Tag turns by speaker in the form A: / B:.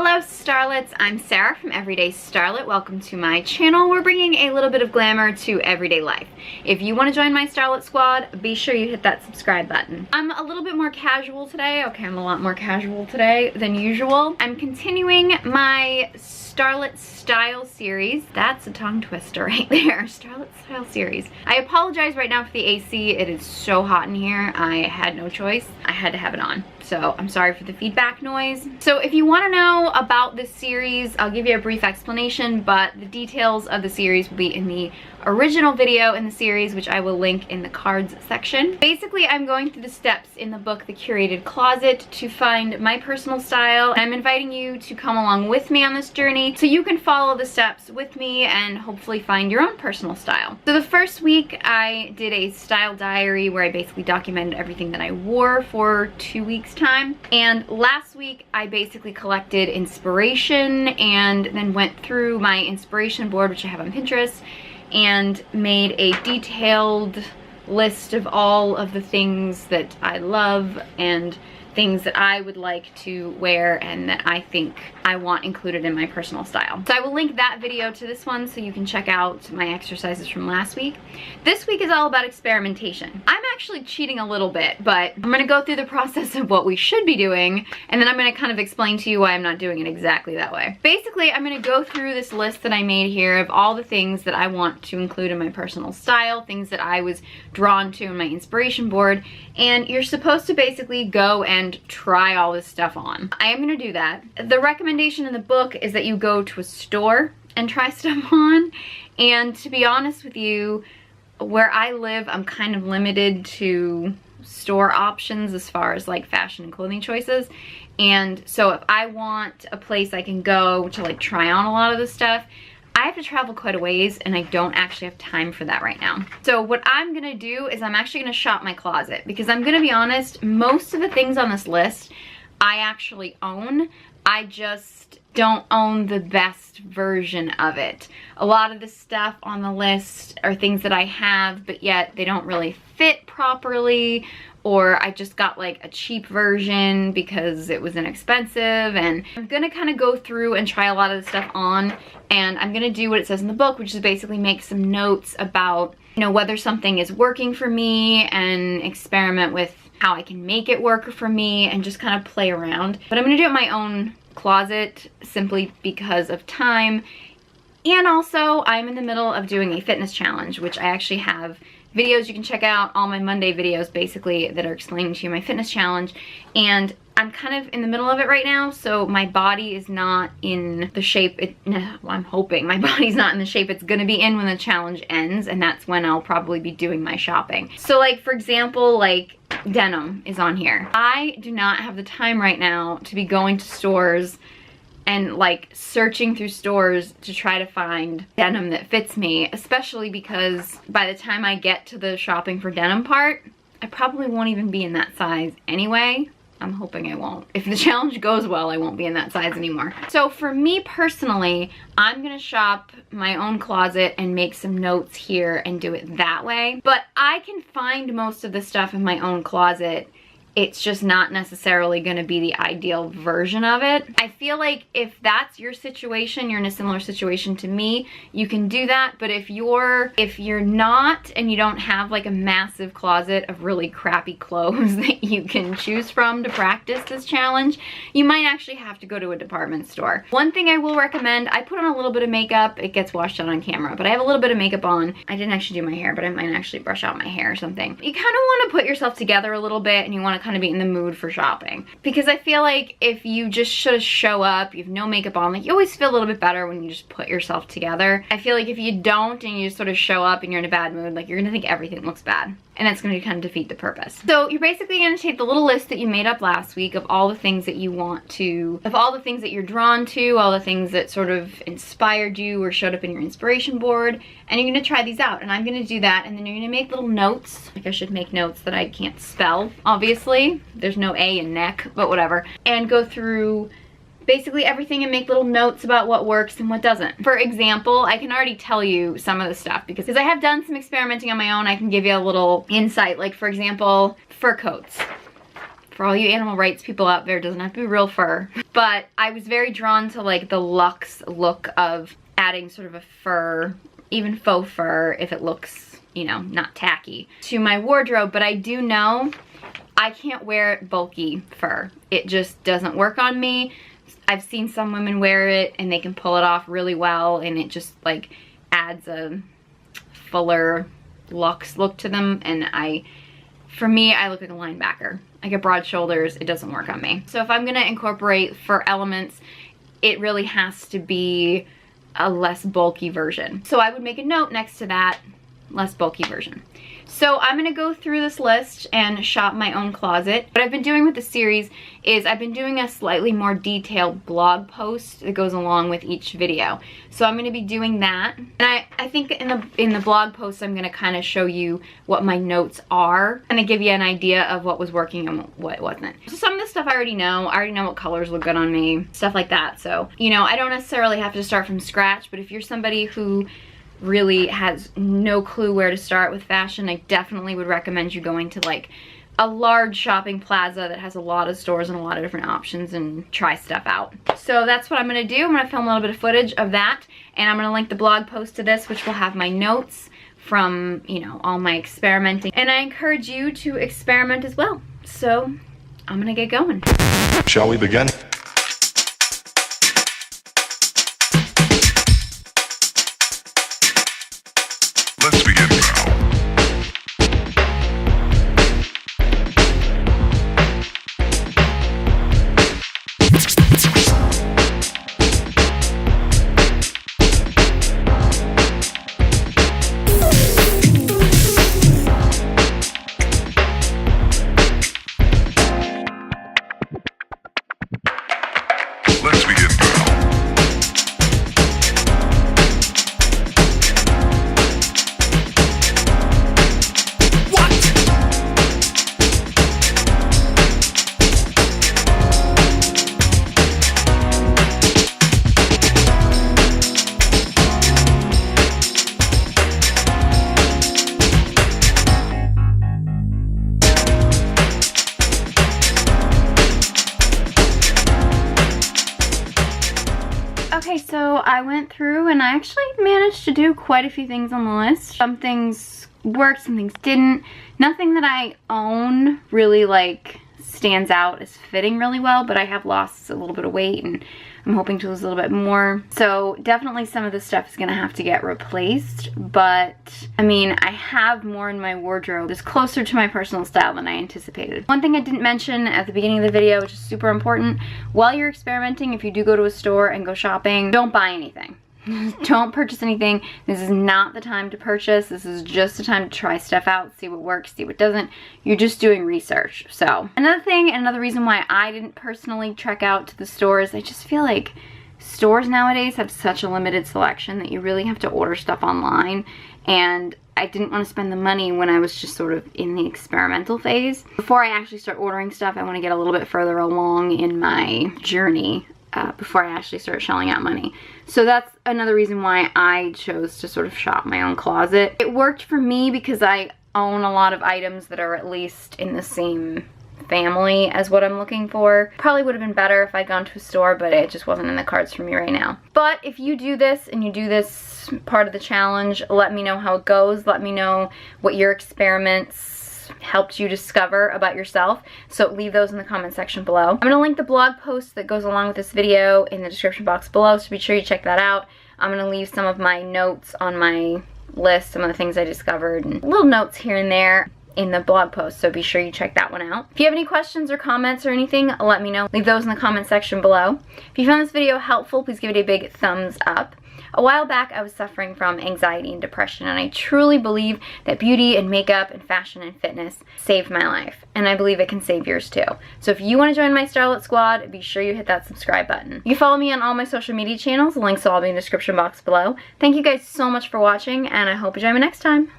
A: Hello Starlets, I'm Sarah from Everyday Starlet. Welcome to my channel. We're bringing a little bit of glamour to everyday life. If you want to join my Starlet squad, be sure you hit that subscribe button. I'm a little bit more casual today. Okay, I'm a lot more casual today than usual. I'm continuing my Starlet Style series. That's a tongue twister right there. Starlet Style series. I apologize right now for the AC. It is so hot in here. I had no choice. I had to have it on. So I'm sorry for the feedback noise. So if you want to know about this series, I'll give you a brief explanation, but the details of the series will be in the original video in the series, which I will link in the cards section. Basically, I'm going through the steps in the book, The Curated Closet, to find my personal style. I'm inviting you to come along with me on this journey so you can follow the steps with me and hopefully find your own personal style. So the first week, I did a style diary where I basically documented everything that I wore for 2 weeks time. And last week I basically collected inspiration and then went through my inspiration board, which I have on Pinterest, and made a detailed list of all of the things that I love and things that I would like to wear and that I think I want included in my personal style. So I will link that video to this one so you can check out my exercises from last week. This week is all about experimentation. I'm actually cheating a little bit, but I'm gonna go through the process of what we should be doing, and then I'm gonna kind of explain to you why I'm not doing it exactly that way. Basically, I'm gonna go through this list that I made here of all the things that I want to include in my personal style, things that I was drawn to in my inspiration board, and you're supposed to basically go and try all this stuff on. I am gonna do that. The recommendation in the book is that you go to a store and try stuff on, and to be honest with you, where I live, I'm kind of limited to store options as far as like fashion and clothing choices. And so if I want a place I can go to like try on a lot of this stuff, I have to travel quite a ways and I don't actually have time for that right now. So what I'm gonna do is I'm actually gonna shop my closet, because I'm gonna be honest, most of the things on this list I actually own. I just don't own the best version of it. A lot of the stuff on the list are things that I have, but yet they don't really fit properly, or I just got like a cheap version because it was inexpensive. And I'm gonna kind of go through and try a lot of the stuff on, and I'm gonna do what it says in the book, which is basically make some notes about, you know, whether something is working for me and experiment with how I can make it work for me and just kind of play around. But I'm gonna do it in my own closet simply because of time. And also I'm in the middle of doing a fitness challenge, which I actually have videos you can check out, all my Monday videos basically that are explaining to you my fitness challenge. And I'm kind of in the middle of it right now, so my body is not in the shape I'm hoping my body's not in the shape it's gonna be in when the challenge ends, and that's when I'll probably be doing my shopping. So like, for example, like denim is on here. I do not have the time right now to be going to stores and like searching through stores to try to find denim that fits me, especially because by the time I get to the shopping for denim part, I probably won't even be in that size anyway. I'm hoping I won't. If the challenge goes well, I won't be in that size anymore. So for me personally, I'm gonna shop my own closet and make some notes here and do it that way. But I can find most of the stuff in my own closet. It's just not necessarily gonna be the ideal version of it. I feel like if that's your situation, you're in a similar situation to me, you can do that. But if you're not, and you don't have like a massive closet of really crappy clothes that you can choose from to practice this challenge, you might actually have to go to a department store. One thing I will recommend, I put on a little bit of makeup. It gets washed out on camera, but I have a little bit of makeup on. I didn't actually do my hair, but I might actually brush out my hair or something. You kind of want to put yourself together a little bit, and you want to kind of be in the mood for shopping, because I feel like if you just show up, you have no makeup on, like you always feel a little bit better when you just put yourself together. I feel like if you don't and you just sort of show up and you're in a bad mood, like you're gonna think everything looks bad, and that's gonna kind of defeat the purpose. So you're basically gonna take the little list that you made up last week of all the things that you want to, of all the things that you're drawn to, all the things that sort of inspired you or showed up in your inspiration board, and you're gonna try these out. And I'm gonna do that, and then you're gonna make little notes. Like I should make notes that I can't spell, obviously. There's no A in neck, but whatever. And go through basically everything and make little notes about what works and what doesn't. For example, I can already tell you some of the stuff because I have done some experimenting on my own. I can give you a little insight. Like, for example, fur coats. For all you animal rights people out there, it doesn't have to be real fur. but I was very drawn to like the luxe look of adding sort of a fur, even faux fur, if it looks, you know, not tacky, to my wardrobe. But I do know I can't wear bulky fur. It just doesn't work on me. I've seen some women wear it and they can pull it off really well, and it just like adds a fuller luxe look to them. And for me, I look like a linebacker. I get broad shoulders, it doesn't work on me. So if I'm gonna incorporate fur elements, it really has to be a less bulky version. So I would make a note next to that, less bulky version. So I'm gonna go through this list and shop my own closet. What I've been doing with the series is I've been doing a slightly more detailed blog post that goes along with each video. So I'm gonna be doing that. And I think in the blog post, I'm gonna kind of show you what my notes are and give you an idea of what was working and what wasn't. So some of this stuff I already know. I already know what colors look good on me, stuff like that. So, you know, I don't necessarily have to start from scratch, but if you're somebody who really has no clue where to start with fashion, I definitely would recommend you going to like a large shopping plaza that has a lot of stores and a lot of different options and try stuff out. So that's what I'm gonna do. I'm gonna film a little bit of footage of that, and I'm gonna link the blog post to this, which will have my notes from, you know, all my experimenting. And I encourage you to experiment as well. So I'm gonna get going.
B: Shall we begin? Let's begin now. Let's begin now.
A: Okay, so I went through and I actually managed to do quite a few things on the list. Some things worked, some things didn't. Nothing that I own really like stands out as fitting really well, but I have lost a little bit of weight and I'm hoping to lose a little bit more. So definitely some of this stuff is gonna have to get replaced, but I mean, I have more in my wardrobe that's closer to my personal style than I anticipated. One thing I didn't mention at the beginning of the video, which is super important, while you're experimenting, if you do go to a store and go shopping, don't buy anything. Don't purchase anything. This is not the time to purchase. This is just the time to try stuff out, see what works, see what doesn't. You're just doing research. So another thing, another reason why I didn't personally trek out to the stores, I just feel like stores nowadays have such a limited selection that you really have to order stuff online, and I didn't want to spend the money when I was just sort of in the experimental phase. Before I actually start ordering stuff, I want to get a little bit further along in my journey before I actually start shelling out money. So that's another reason why I chose to sort of shop my own closet. It worked for me because I own a lot of items that are at least in the same family as what I'm looking for. Probably would have been better if I'd gone to a store, but it just wasn't in the cards for me right now. But if you do this and you do this part of the challenge, let me know how it goes. Let me know what your experiments helped you discover about yourself. So leave those in the comment section below. I'm gonna link the blog post that goes along with this video in the description box below, so be sure you check that out. I'm gonna leave some of my notes on my list, some of the things I discovered, and little notes here and there in the blog post, so be sure you check that one out. If you have any questions or comments or anything, let me know. Leave those in the comment section below. If you found this video helpful, please give it a big thumbs up. A while back, I was suffering from anxiety and depression, and I truly believe that beauty and makeup and fashion and fitness saved my life, and I believe it can save yours too. So if you want to join my Starlet squad, be sure you hit that subscribe button. You follow me on all my social media channels. The links will all be in the description box below. Thank you guys so much for watching, and I hope you join me next time.